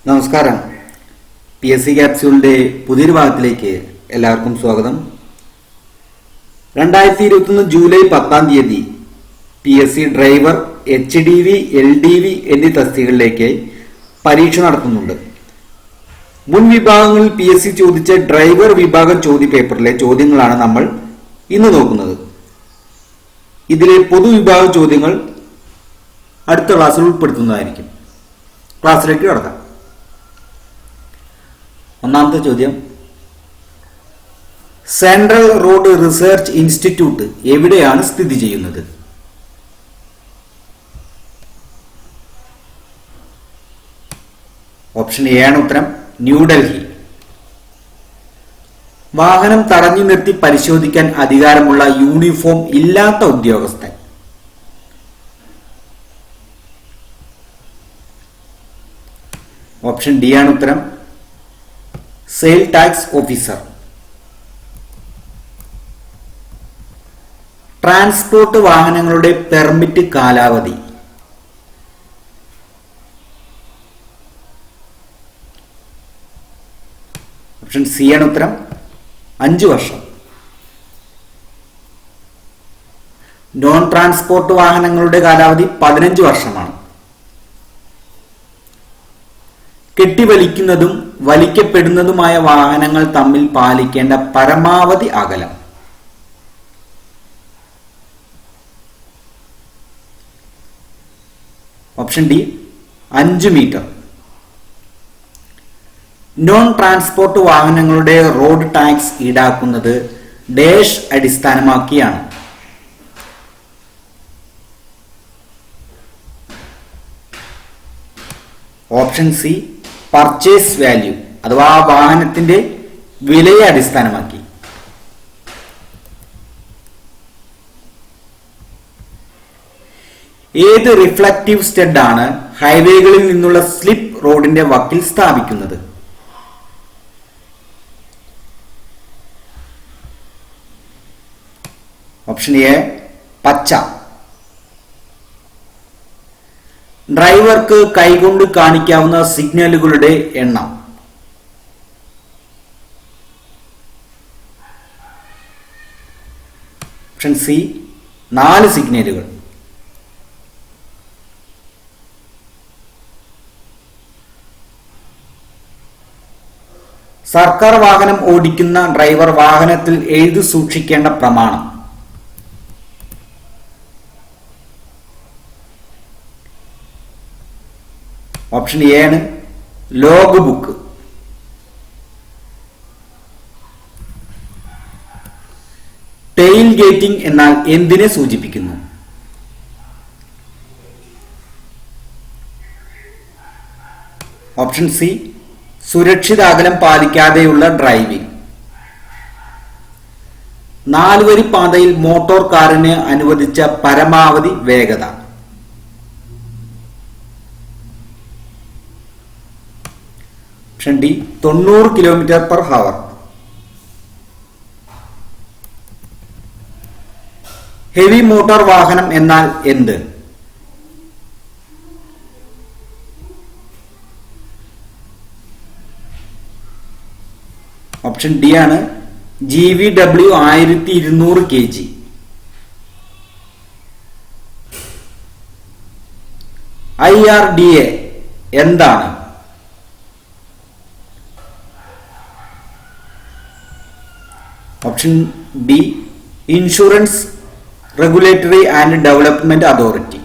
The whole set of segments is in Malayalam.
നമസ്കാരം. PSC ക്യാപ്സ്യൂളിന്റെ പുതിയൊരു ഭാഗത്തിലേക്ക് എല്ലാവർക്കും സ്വാഗതം. 2021 July 10 PSC driver, HDV, LDV എന്നീ തസ്തികകളിലേക്ക് പരീക്ഷ നടത്തുന്നുണ്ട്. മുൻ വിഭാഗങ്ങളിൽ PSC ചോദിച്ച ഡ്രൈവർ വിഭാഗം ചോദ്യപേപ്പറിലെ ചോദ്യങ്ങളാണ് നമ്മൾ ഇന്ന് നോക്കുന്നത്. ഇതിലെ പൊതുവിഭാഗ ചോദ്യങ്ങൾ അടുത്ത ക്ലാസ്സിൽ ഉൾപ്പെടുത്തുന്നതായിരിക്കും. ക്ലാസ്സിലേക്ക് കടക്കാം. ഒന്നാമത്തെ ചോദ്യം, സെൻട്രൽ റോഡ് റിസർച്ച് ഇൻസ്റ്റിറ്റ്യൂട്ട് എവിടെയാണ് സ്ഥിതി ചെയ്യുന്നത്? ഓപ്ഷൻ എ ആണ് ഉത്തരം, ന്യൂഡൽഹി. വാഹനം തടഞ്ഞു നിർത്തി പരിശോധിക്കാൻ അധികാരമുള്ള യൂണിഫോം ഇല്ലാത്ത ഉദ്യോഗസ്ഥൻ? ഓപ്ഷൻ ഡി ആണ് ഉത്തരം, സെയിൽ ടാക്സ് ഓഫീസർ. ട്രാൻസ്പോർട്ട് വാഹനങ്ങളുടെ പെർമിറ്റ് കാലാവധി? ഓപ്ഷൻ സി ആണ് ഉത്തരം, 5 വർഷം. നോൺ ട്രാൻസ്പോർട്ട് വാഹനങ്ങളുടെ കാലാവധി 15 വർഷമാണ്. കെട്ടിവലിക്കുന്നതും വലിക്കപ്പെടുന്നതുമായ വാഹനങ്ങൾ തമ്മിൽ പാലിക്കേണ്ട പരമാവധി അകലം? Option D, 5 metre. Non transport വാഹനങ്ങളുടെ റോഡ് ടാക്സ് ഈടാക്കുന്നത് ഡാഷ് അടിസ്ഥാനമാക്കിയാണ്? ഓപ്ഷൻ സി, പർച്ചേസ് വാല്യൂ അഥവാ വാഹനത്തിന്റെ വിലയെ അടിസ്ഥാനമാക്കി. ഏത് റിഫ്ലക്റ്റീവ് സ്റ്റഡ് ആണ് ഹൈവേകളിൽ നിന്നുള്ള സ്ലിപ്പ് റോഡിന്റെ വക്കിൽ സ്ഥാപിക്കുന്നത്? ഓപ്ഷൻ എ, പച്ച. ഡ്രൈവർക്ക് കൈകൊണ്ട് കാണിക്കാവുന്ന സിഗ്നലുകളുടെ എണ്ണം? ഓപ്ഷൻ സി, 4 സിഗ്നലുകൾ. സർക്കാർ വാഹനം ഓടിക്കുന്ന ഡ്രൈവർ വാഹനത്തിൽ എഴുതി സൂക്ഷിക്കേണ്ട പ്രമാണം? ഓപ്ഷൻ എ ആണ്, ലോഗ് ബുക്ക്. ടെയിൽ ഗേറ്റിംഗ് എന്നാൽ എന്തിനെ സൂചിപ്പിക്കുന്നു? ഓപ്ഷൻ സി, സുരക്ഷിത അകലം പാലിക്കാതെയുള്ള ഡ്രൈവിംഗ്. 4 വരി പാതയിൽ മോട്ടോർ കാറിന് അനുവദിച്ച പരമാവധി വേഗത? Option D, 90 km/h. Heavy motor വാഹനം എന്നാൽ എന്ത്? ഓപ്ഷൻ ഡി ആണ്, GVW 1200 kg. IRDA എന്താണ്? Option B, insurance regulatory and development authority.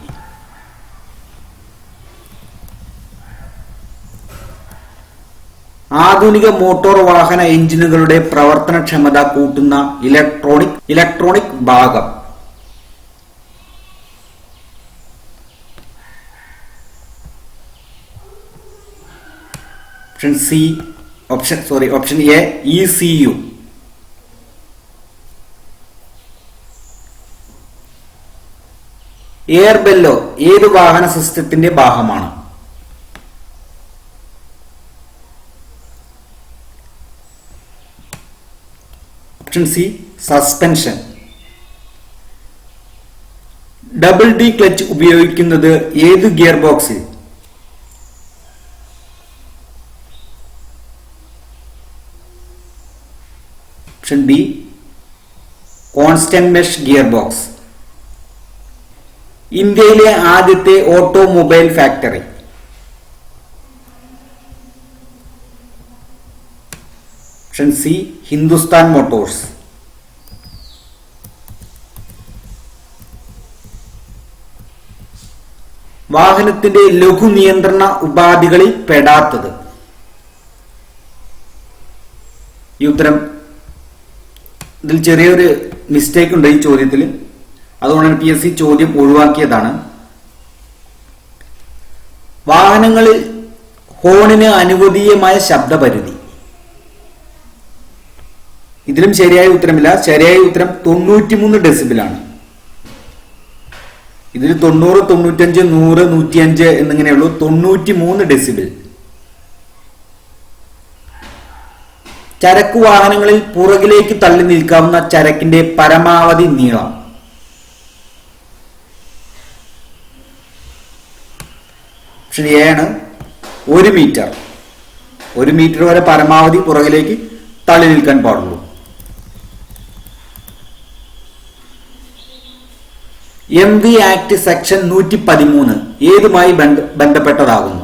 ആധുനിക മോട്ടോർ വാഹന എഞ്ചിനുകളുടെ പ്രവർത്തനക്ഷമത കൂട്ടുന്ന ഇലക്ട്രോണിക് ഭാഗം? Option A, ECU. എയർ ബെല്ലോ ഏത് വാഹന സിസ്റ്റത്തിന്റെ ഭാഗമാണ്? Option C, suspension. Double D clutch ഉപയോഗിക്കുന്നത് ഏത് ഗിയർ ബോക്സിൽ? Option B constant mesh gear box. ഇന്ത്യയിലെ ആദ്യത്തെ automobile factory. Option C Hindustan Motors. വാഹനത്തിന്റെ ലഘു നിയന്ത്രണ ഉപാധികളിൽ പെടാത്തത്. ഈ ഉത്തരം ഇതിൽ ചെറിയൊരു മിസ്റ്റേക്ക് ഉണ്ട് ഈ ചോദ്യത്തിൽ, അതുകൊണ്ടാണ് PSC ചോദ്യം ഒഴിവാക്കിയതാണ്. വാഹനങ്ങളിൽ ഹോണിന് അനുവദീയമായ ശബ്ദപരിധി. ഇതിലും ശരിയായ ഉത്തരമില്ല. ശരിയായ ഉത്തരം 93 ഡെസിബിലാണ്. ഇതിൽ 90, 95, 100, 105 എന്നിങ്ങനെയുള്ളൂ. 93 ഡെസിബിൾ. ചരക്കു വാഹനങ്ങളിൽ പുറകിലേക്ക് തള്ളി നിൽക്കാവുന്ന ചരക്കിന്റെ പരമാവധി നീളം. ഓപ്ഷൻ എ ആണ് 1 മീറ്റർ. 1 മീറ്റർ വരെ പരമാവധി പുറകിലേക്ക് തള്ളി നിൽക്കാൻ പാടുള്ളൂ. MV act section 113 ഏതുമായി ബന്ധപ്പെട്ടതാകുന്നു?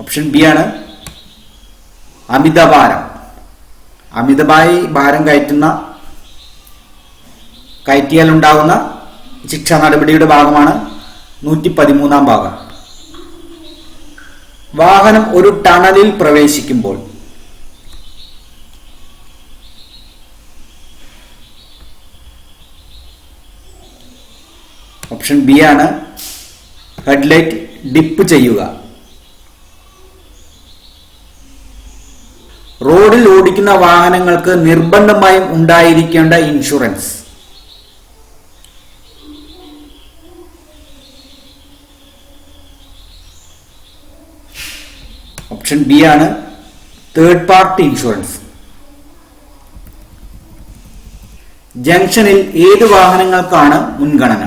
Option B ആണ് അമിതഭാരം. അമിതമായി ഭാരം കയറ്റിയാൽ ഉണ്ടാകുന്ന ശിക്ഷാ നടപടിയുടെ ഭാഗമാണ് 113 ഭാഗം. വാഹനം ഒരു ടണലിൽ പ്രവേശിക്കുമ്പോൾ. ഓപ്ഷൻ ബി ആണ് ഹെഡ്ലൈറ്റ് ഡിപ്പ് ചെയ്യുക. റോഡിൽ ഓടിക്കുന്ന വാഹനങ്ങൾക്ക് നിർബന്ധമായും ഉണ്ടായിരിക്കേണ്ട ഇൻഷുറൻസ്. ഓപ്ഷൻ ബി ആണ് തേർഡ് പാർട്ടി ഇൻഷുറൻസ്. ജംഗ്ഷനിൽ ഏത് വാഹനങ്ങൾക്കാണ് മുൻഗണന?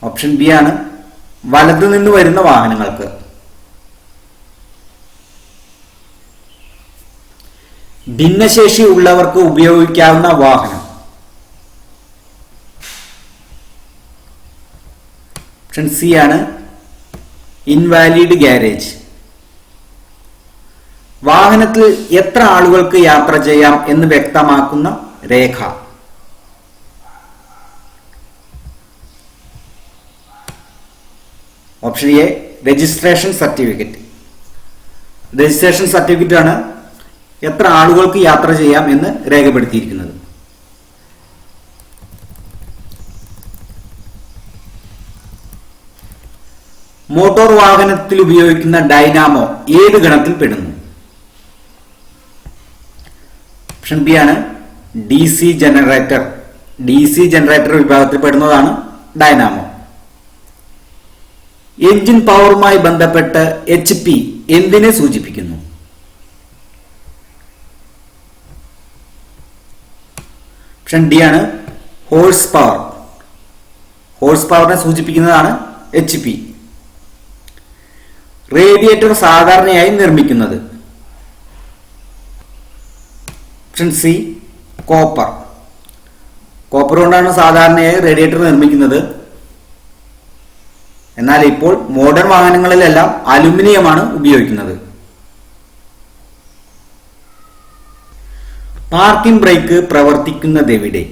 ഓപ്ഷൻ ബി ആണ് വലതു നിന്ന് വരുന്ന വാഹനങ്ങൾക്ക്. ഭിന്നശേഷി ഉള്ളവർക്ക് ഉപയോഗിക്കാവുന്ന വാഹനം. ഓപ്ഷൻ സി ആണ് ഇൻവാലിഡ് ഗ്യാരേജ്. വാഹനത്തിൽ എത്ര ആളുകൾക്ക് യാത്ര ചെയ്യാം എന്ന് വ്യക്തമാക്കുന്ന രേഖ. Option A registration certificate. Registration certificate ആണ് എത്ര ആളുകൾക്ക് യാത്ര ചെയ്യാം എന്ന് രേഖപ്പെടുത്തിയിരിക്കുന്നത്. മോട്ടോർ വാഹനത്തിൽ ഉപയോഗിക്കുന്ന ഡൈനാമോ ഏത് ഗണത്തിൽ പെടുന്നു? ഓപ്ഷൻ ബി ആണ് DC ജനറേറ്റർ. DC ജനറേറ്റർ വിഭാഗത്തിൽ പെടുന്നതാണ് ഡൈനാമോ. എഞ്ചിൻ പവറുമായി ബന്ധപ്പെട്ട് HP എന്തിനെ സൂചിപ്പിക്കുന്നു? ഓപ്ഷൻ ഡി ആണ് ഹോഴ്സ് പവർ. ഹോഴ്സ് പവറിനെ സൂചിപ്പിക്കുന്നതാണ് HP. റേഡിയേറ്റർ സാധാരണയായി നിർമ്മിക്കുന്നത്. Option C copper. കോപ്പർ കൊണ്ടാണ് സാധാരണയായി റേഡിയേറ്റർ നിർമ്മിക്കുന്നത്. എന്നാൽ ഇപ്പോൾ മോഡേൺ വാഹനങ്ങളിലെല്ലാം അലുമിനിയമാണ് ഉപയോഗിക്കുന്നത്. പാർക്കിംഗ് ബ്രേക്ക് പ്രവർത്തിക്കുന്നത് എവിടെ?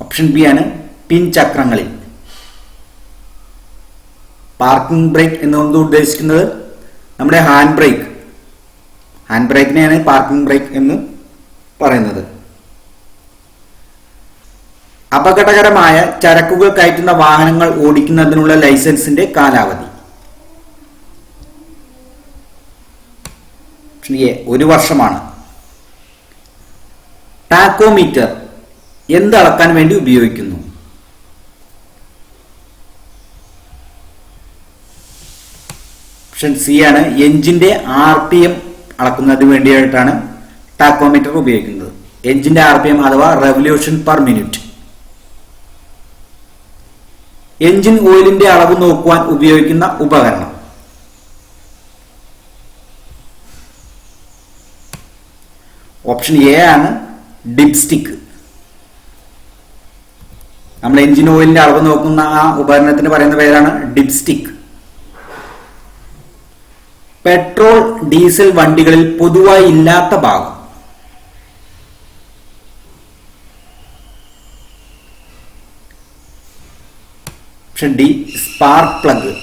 ഓപ്ഷൻ ബി ആണ് പിൻചക്രങ്ങളിൽ. പാർക്കിംഗ് ബ്രേക്ക് എന്നുകൊണ്ട് ഉദ്ദേശിക്കുന്നത് നമ്മുടെ hand brake. Hand ബ്രേക്കിനെയാണ് parking brake എന്ന് പറയുന്നത്. അപകടകരമായ ചരക്കുകൾ കയറ്റുന്ന വാഹനങ്ങൾ ഓടിക്കുന്നതിനുള്ള ലൈസൻസിന്റെ കാലാവധി. ഓപ്ഷൻ എ 1 വർഷമാണ്. ടാക്കോമീറ്റർ എന്ത് അളക്കാൻ വേണ്ടി ഉപയോഗിക്കുന്നു? ഓപ്ഷൻ സി ആണ് എഞ്ചിന്റെ RPM അളക്കുന്നതിന് വേണ്ടിയിട്ടാണ് ടാക്കോമീറ്റർ ഉപയോഗിക്കുന്നത്. എഞ്ചിന്റെ RPM അഥവാ റെവല്യൂഷൻ പെർ മിനിറ്റ്. എഞ്ചിൻ ഓയിലിന്റെ അളവ് നോക്കുവാൻ ഉപയോഗിക്കുന്ന ഉപകരണം. ഓപ്ഷൻ എ ആണ് ഡിപ്സ്റ്റിക്. നമ്മൾ എഞ്ചിൻ ഓയിലിന്റെ അളവ് നോക്കുന്ന ആ ഉപകരണത്തിന് പറയുന്ന പേരാണ് ഡിപ്സ്റ്റിക്. പെട്രോൾ ഡീസൽ വണ്ടികളിൽ പൊതുവായി ഇല്ലാത്ത ഭാഗം. Option D spark plug.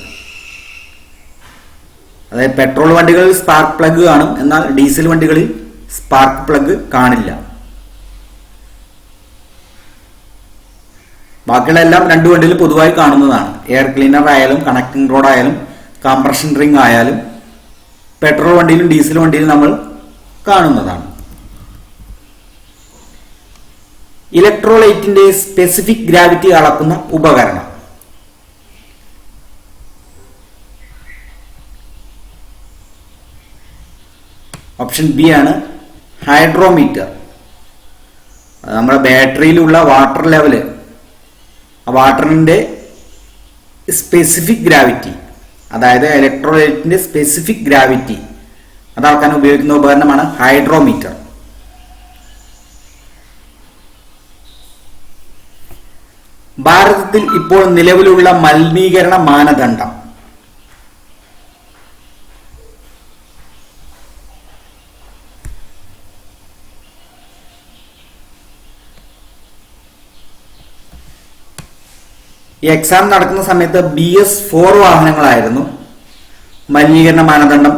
അതായത് പെട്രോൾ വണ്ടികളിൽ സ്പാർക്ക് പ്ലഗ് കാണും, എന്നാൽ ഡീസൽ വണ്ടികളിൽ സ്പാർക്ക് പ്ലഗ് കാണില്ല. ബാക്കിയുള്ളതെല്ലാം രണ്ടു വണ്ടിയിൽ പൊതുവായി കാണുന്നതാണ്. എയർ ക്ലീനർ ആയാലും കണക്ടിംഗ് റോഡ് ആയാലും കംപ്രഷൻ റിംഗ് ആയാലും പെട്രോൾ വണ്ടിയിലും ഡീസൽ വണ്ടിയിലും നമ്മൾ കാണുന്നതാണ്. ഇലക്ട്രോലൈറ്റിന്റെ സ്പെസിഫിക് ഗ്രാവിറ്റി അളക്കുന്ന ഉപകരണം. ഓപ്ഷൻ ബി ആണ് ഹൈഡ്രോമീറ്റർ. നമ്മുടെ ബാറ്ററിയിലുള്ള വാട്ടർ ലെവല്, ആ വാട്ടറിന്റെ സ്പെസിഫിക് ഗ്രാവിറ്റി, അതായത് ഇലക്ട്രോലൈറ്റിന്റെ സ്പെസിഫിക് ഗ്രാവിറ്റി അത് അളക്കാൻ ഉപയോഗിക്കുന്ന ഉപകരണമാണ് ഹൈഡ്രോമീറ്റർ. ഭാരതത്തിൽ ഇപ്പോൾ നിലവിലുള്ള മലിനീകരണ മാനദണ്ഡം. ഈ എക്സാം നടക്കുന്ന സമയത്ത് BS4 വാഹനങ്ങളായിരുന്നു മലിനീകരണ മാനദണ്ഡം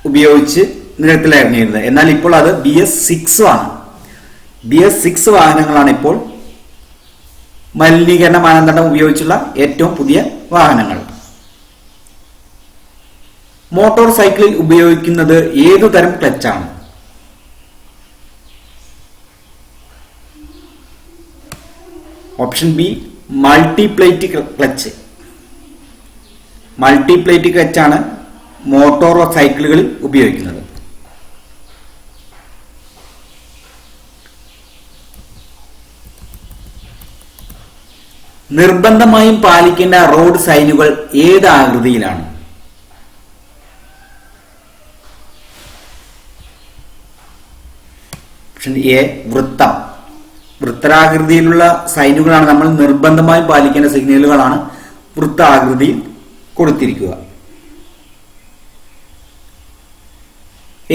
ഉപയോഗിച്ച് നിരത്തിലിറങ്ങിയിരുന്നത്. എന്നാൽ ഇപ്പോൾ അത് BS6 ആണ്. BS6 വാഹനങ്ങളാണ് ഇപ്പോൾ മലിനീകരണ മാനദണ്ഡം ഉപയോഗിച്ചുള്ള ഏറ്റവും പുതിയ വാഹനങ്ങൾ. മോട്ടോർ സൈക്കിളിൽ ഉപയോഗിക്കുന്നത് ഏതു തരം ക്ലച്ചാണ്? Option B multiplate clutch. Multiplate ക്ലച്ചാണ് motor സൈക്കിളുകളിൽ ഉപയോഗിക്കുന്നത്. നിർബന്ധമായും പാലിക്കേണ്ട റോഡ് സൈനുകൾ ഏത് ആകൃതിയിലാണ്? ഓപ്ഷൻ എ വൃത്തം. വൃത്താകൃതിയിലുള്ള സൈനുകളാണ് നമ്മൾ നിർബന്ധമായും പാലിക്കേണ്ട സിഗ്നലുകളാണ് വൃത്താകൃതിയിൽ കൊടുത്തിരിക്കുക.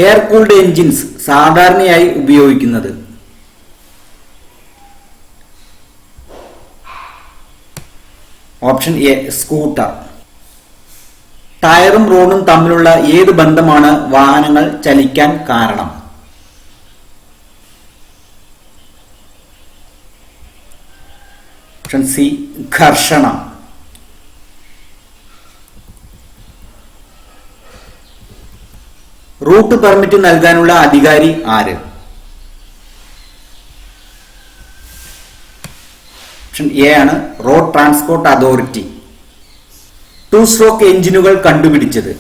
എയർ കൂൾഡ് എൻജിൻസ് സാധാരണയായി ഉപയോഗിക്കുന്നത്? Option A scooter. ടയറും റോഡും തമ്മിലുള്ള ഏത് ബന്ധമാണ് വാഹനങ്ങൾ ചലിക്കാൻ കാരണം? ഓപ്ഷൻ സി ഘർഷണം. റൂട്ട് പെർമിറ്റ് നൽകാനുള്ള അധികാരി ആര്? ഓപ്ഷൻ എ ആണ് റോഡ് ട്രാൻസ്പോർട്ട് അതോറിറ്റി. 2 സ്ട്രോക്ക് എഞ്ചിനുകൾ കണ്ടുപിടിച്ചത്?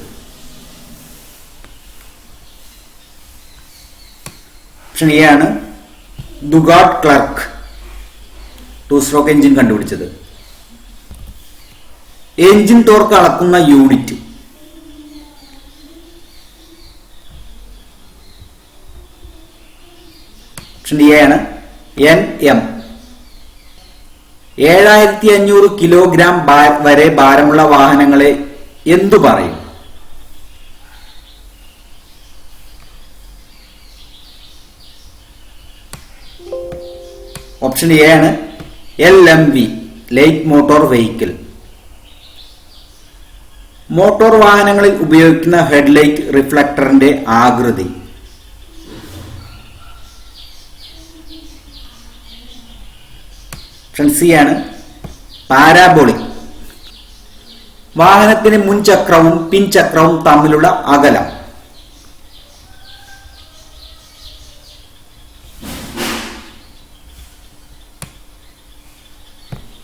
ഓപ്ഷൻ എ ആണ് ദുഗാർഡ് ക്ലർക്ക് 2 സ്ട്രോക്ക് എഞ്ചിൻ കണ്ടുപിടിച്ചത്. എഞ്ചിൻ ടോർക്ക് അളക്കുന്ന യൂണിറ്റ്? ഓപ്ഷൻ എ ആണ് Nm. 7500 കിലോഗ്രാം വരെ ഭാരമുള്ള വാഹനങ്ങളെ എന്തു പറയും? ഓപ്ഷൻ എ ആണ് LMV light motor vehicle. Motor വാഹനങ്ങളിൽ ഉപയോഗിക്കുന്ന ഹെഡ്ലൈറ്റ് റിഫ്ലക്ടറിന്റെ ആകൃതി? ഓപ്ഷൻ സി ആണ് പാരാബോളിക്. വാഹനത്തിന് മുൻചക്രവും പിൻചക്രവും തമ്മിലുള്ള അകലം?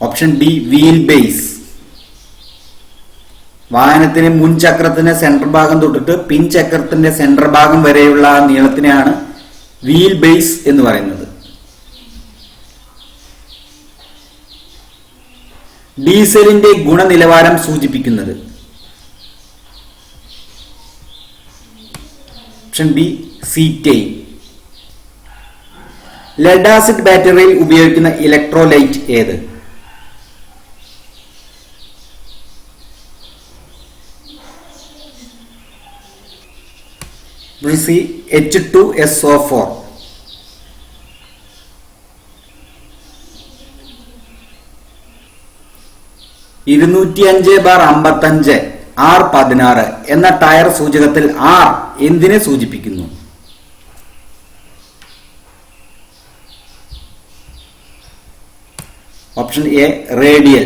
Option B wheel base. വാഹനത്തിന് മുൻചക്രത്തിന്റെ സെന്റർ ഭാഗം തൊട്ടിട്ട് പിൻചക്രത്തിന്റെ സെന്റർ ഭാഗം വരെയുള്ള നീളത്തിനെയാണ് വീൽ ബേസ് എന്ന് പറയുന്നത്. ഡീസലിന്റെ ഗുണനിലവാരം സൂചിപ്പിക്കുന്നത് ഓപ്ഷൻ ബി സീറ്റെയിൻ. ലെഡ് ആസിഡ് ബാറ്ററിയിൽ ഉപയോഗിക്കുന്ന ഇലക്ട്രോലൈറ്റ് ഏത്? C H2SO4. (205/55 R16) എന്ന ടയർ സൂചകത്തിൽ R എന്തിനെ സൂചിപ്പിക്കുന്നു? Option A radial.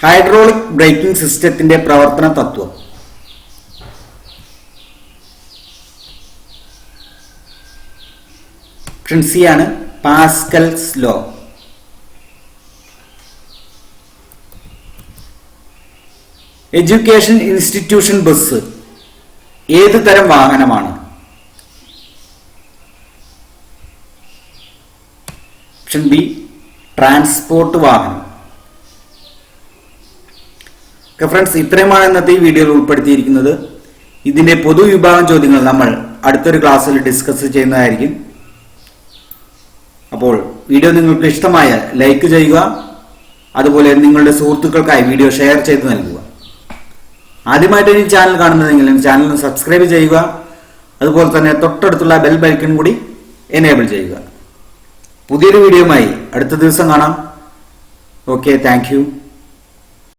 Hydraulic breaking സിസ്റ്റത്തിന്റെ പ്രവർത്തന തത്വം? ഓപ്ഷൻ സി ആണ് Pascal's law. Education institution bus ഏത് തരം വാഹനമാണ്? ഓപ്ഷൻ ബി ട്രാൻസ്പോർട്ട് വാഹനം. ഫ്രണ്ട്സ്, ഇത്രയുമാണ് ഇന്നത്തെ ഈ വീഡിയോയിൽ ഉൾപ്പെടുത്തിയിരിക്കുന്നത്. ഇതിന്റെ പൊതുവിഭാഗം ചോദ്യങ്ങൾ നമ്മൾ അടുത്തൊരു ക്ലാസ്സിൽ ഡിസ്കസ് ചെയ്യുന്നതായിരിക്കും. അപ്പോൾ വീഡിയോ നിങ്ങൾക്ക് ഇഷ്ടമായ ലൈക്ക് ചെയ്യുക, അതുപോലെ നിങ്ങളുടെ സുഹൃത്തുക്കൾക്കായി വീഡിയോ ഷെയർ ചെയ്ത് നൽകുക. ആദ്യമായിട്ട് ഈ ചാനൽ കാണുന്നതെങ്കിൽ ചാനൽ സബ്സ്ക്രൈബ് ചെയ്യുക, അതുപോലെ തന്നെ തൊട്ടടുത്തുള്ള ബെൽ ബൈക്കൺ കൂടി എനേബിൾ ചെയ്യുക. പുതിയൊരു വീഡിയോയുമായി അടുത്ത ദിവസം കാണാം. Okay, thank you.